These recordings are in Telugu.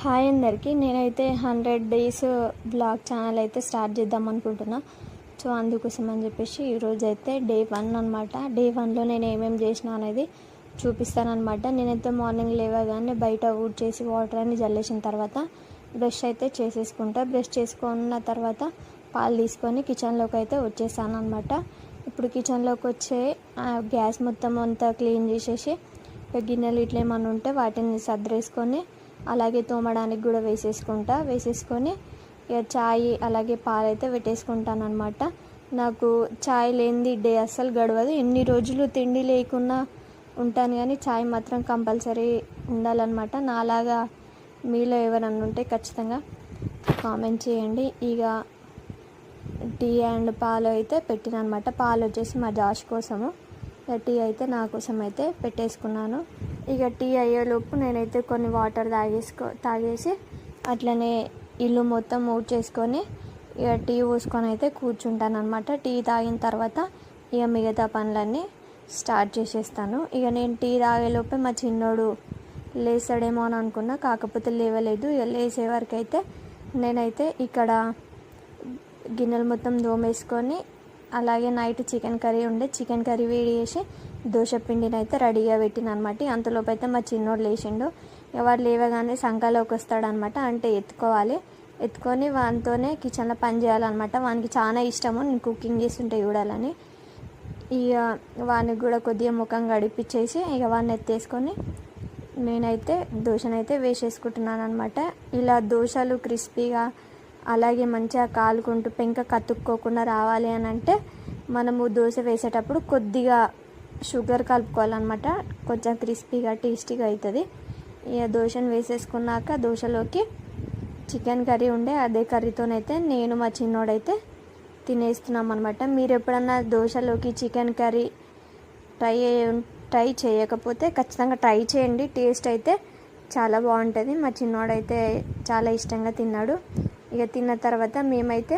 హాయ్ అందరికీ. నేనైతే 100 డేస్ బ్లాగ్ ఛానల్ అయితే స్టార్ట్ చేద్దాం అనుకుంటున్నా. సో అందుకోసం అని చెప్పేసి ఈరోజు అయితే డే 1 అనమాట. డే 1లో నేను ఏమేమి చేసినా అనేది చూపిస్తానమాట. నేనైతే మార్నింగ్ లేవగానే బయట ఊడ్చేసి వాటర్ అని జల్లేసిన తర్వాత బ్రష్ అయితే చేసేసుకుంటా. బ్రష్ చేసుకున్న తర్వాత పాలు తీసుకొని కిచెన్లోకి అయితే వచ్చేసాను అనమాట. ఇప్పుడు కిచెన్లోకి వచ్చే గ్యాస్ మొత్తం అంతా క్లీన్ చేసేసి గిన్నెలు ఇట్లా ఏమన్నా ఉంటే వాటిని సర్దేసుకొని అలాగే తోమడానికి కూడా వేసేసుకొని ఇక చాయ్ అలాగే పాలు అయితే పెట్టేసుకుంటాను అనమాట. నాకు చాయ్ లేనిది డే అస్సలు గడవదు. ఎన్ని రోజులు తిండి లేకున్నా ఉంటాను కానీ చాయ్ మాత్రం కంపల్సరీ ఉండాలన్నమాట. నాలాగా మీలో ఎవరన్నా ఉంటే ఖచ్చితంగా కామెంట్ చేయండి. ఇక టీ అండ్ పాలు అయితే పెట్టిన అనమాట. పాలు వచ్చేసి మా జాష్ కోసము, టీ అయితే నా కోసం అయితే పెట్టేసుకున్నాను. ఇక టీ అయ్యేలోపు నేనైతే కొన్ని వాటర్ తాగేసి అట్లనే ఇల్లు మొత్తం ఊడ్చేసుకొని ఇక టీ పోసుకొని అయితే కూర్చుంటాను అనమాట. టీ తాగిన తర్వాత ఇక మిగతా పనులన్నీ స్టార్ట్ చేసేస్తాను. ఇక నేను టీ తాగేలోపే మా చిన్నోడు లేస్తాడేమో అని అనుకున్నా, కాకపోతే లేవలేదు. ఇక లేసే వరకు అయితే నేనైతే ఇక్కడ గిన్నెలు మొత్తం దోమేసుకొని అలాగే నైట్ చికెన్ కర్రీ వేడి చేసి దోశ పిండిని అయితే రెడీగా పెట్టిన అనమాట. అంతలోపు అయితే మా చిన్నోడు లేచిండు. ఎవరు లేవగానే సంఖలోకి వస్తాడనమాట. అంటే ఎత్తుకొని వానితోనే కిచెన్లో పని చేయాలన్నమాట. వానికి చాలా ఇష్టము నేను కుకింగ్ చేస్తుంటే చూడాలని. ఇక వానికి కూడా కొద్దిగా ముఖం గడిపించేసి ఇక వాడిని ఎత్తేసుకొని నేనైతే దోశనైతే వేసేసుకుంటున్నాను అనమాట. ఇలా దోశలు క్రిస్పీగా అలాగే మంచిగా కాలుకుంటూ పెంక కతుక్కోకుండా రావాలి అని అంటే మనము దోశ వేసేటప్పుడు కొద్దిగా షుగర్ కలుపుకోవాలన్నమాట. కొంచెం క్రిస్పీగా టేస్టీగా అవుతుంది. ఇక దోశను వేసేసుకున్నాక దోశలోకి చికెన్ కర్రీ ఉండే అదే కర్రీతోనైతే నేను మా చిన్నోడైతే తినేస్తున్నాం అనమాట. మీరు ఎప్పుడన్నా దోశలోకి చికెన్ కర్రీ ట్రై చేయకపోతే ఖచ్చితంగా ట్రై చేయండి. టేస్ట్ అయితే చాలా బాగుంటుంది. మా చిన్నోడైతే చాలా ఇష్టంగా తిన్నాడు. ఇక తిన్న తర్వాత మేమైతే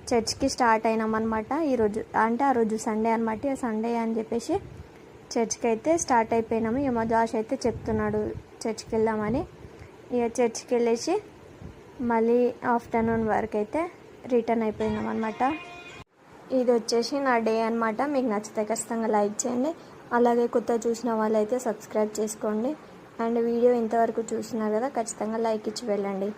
చర్చ్కి స్టార్ట్ అయినాం అనమాట. ఆ రోజు సండే అనమాట. ఇక సండే అని చెప్పేసి చర్చ్కి అయితే స్టార్ట్ అయిపోయినాము. ఇక మా జాష్ అయితే చెప్తున్నాడు చర్చ్కి వెళ్దామని. ఇక చర్చ్కి వెళ్ళేసి మళ్ళీ ఆఫ్టర్నూన్ వరకు అయితే రిటర్న్ అయిపోయినాం అనమాట. ఇది వచ్చేసి నా డే అనమాట. మీకు నచ్చితే ఖచ్చితంగా లైక్ చేయండి. అలాగే కొత్త చూసిన వాళ్ళైతే సబ్స్క్రైబ్ చేసుకోండి. అండ్ వీడియో ఇంతవరకు చూస్తున్నారు కదా, ఖచ్చితంగా లైక్ ఇచ్చి వెళ్ళండి.